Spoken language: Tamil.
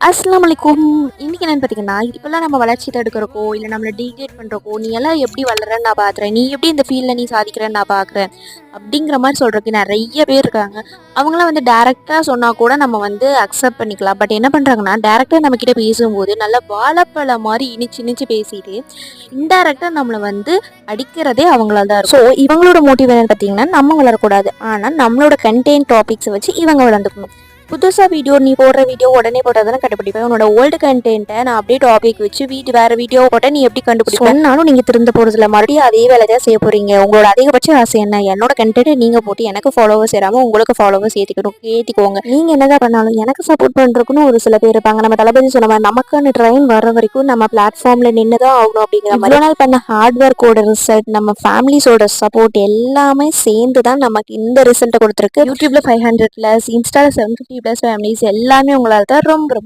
அஸ்ஸலாமு அலைக்கும். இன்னைக்கு என்னன்னு பார்த்தீங்கன்னா, இப்போல்லாம் நம்ம வளர்ச்சி தடுக்கிறக்கோ இல்லை நம்மளை டீக்ரேட் பண்ணுறக்கோ, நீ எல்லாம் எப்படி வளர்றன்னு நான் பார்க்குறேன், நீ எப்படி இந்த ஃபீல்டில் நீ சாதிக்கிறேன்னு நான் பார்க்குறேன் அப்படிங்கிற மாதிரி சொல்கிறதுக்கு நிறைய பேர் இருக்காங்க. அவங்களாம் வந்து டேரெக்டாக சொன்னால் கூட நம்ம வந்து அக்செப்ட் பண்ணிக்கலாம். பட் என்ன பண்ணுறாங்கன்னா, டேரெக்டாக நம்மக்கிட்ட பேசும்போது நல்லா வாழைப்பழம் மாதிரி இனிச்சு இனிச்சு பேசிட்டு இன்டேரக்டாக நம்மளை வந்து அடிக்கிறதே அவங்களால தான் இருக்கும். ஸோ இவங்களோட மோட்டிவ் என்னன்னு பார்த்தீங்கன்னா, நம்ம வளரக்கூடாது, ஆனால் நம்மளோட கண்டென்ட் டாபிக்ஸை வச்சு இவங்க வளர்ந்துக்கணும். புதுசாக வீடியோ நீ போடுற வீடியோ உடனே போட்டால் கண்டுபிடிப்பேன். உன்னோட ஓல்டு கண்டென்ட்டை நான் அப்படியே டாபிக் வச்சு வேறு வீடியோ போட்டால் நீ எப்படி கண்டுபிடிப்பேன்? சொன்னாலும் நீங்கள் திருந்த போகிறதுல மறுபடியும் அதே வேலை தான் செய்ய போகிறீங்க. உங்களோட அதிகபட்ச ஆசை என்ன? என்னோட கண்டென்ட்டை நீங்கள் போட்டு எனக்கு ஃபாலோவர்ஸ் சேராமல் உங்களுக்கு ஃபாலோவர்ஸ் ஏற்றிக்கோங்க. நீங்கள் என்னதான் பண்ணாலும் எனக்கு சப்போர்ட் பண்ணுறதுக்குன்னு ஒரு சில பேர் இருப்பாங்க. நம்ம தளபதி சொன்ன மாதிரி நமக்கான ட்ரெயின் வர வரைக்கும் நம்ம பிளாட்ஃபார்மில் நின்று தான் ஆகணும் அப்படிங்கிற மாதிரி நாள் பண்ண ஹார்ட் ஒர்க்கோட ரிசல்ட், நம்ம ஃபேமிலிஸோட சப்போர்ட் எல்லாமே சேர்ந்து தான் நமக்கு இந்த ரிசல்ட்டை கொடுத்துருக்கு. யூடியூப்ல 500+, இன்ஸ்டாவில் 750+ ஃபேமிலிஸ் எல்லாமே உங்களால் தான் ரொம்ப ரொம்ப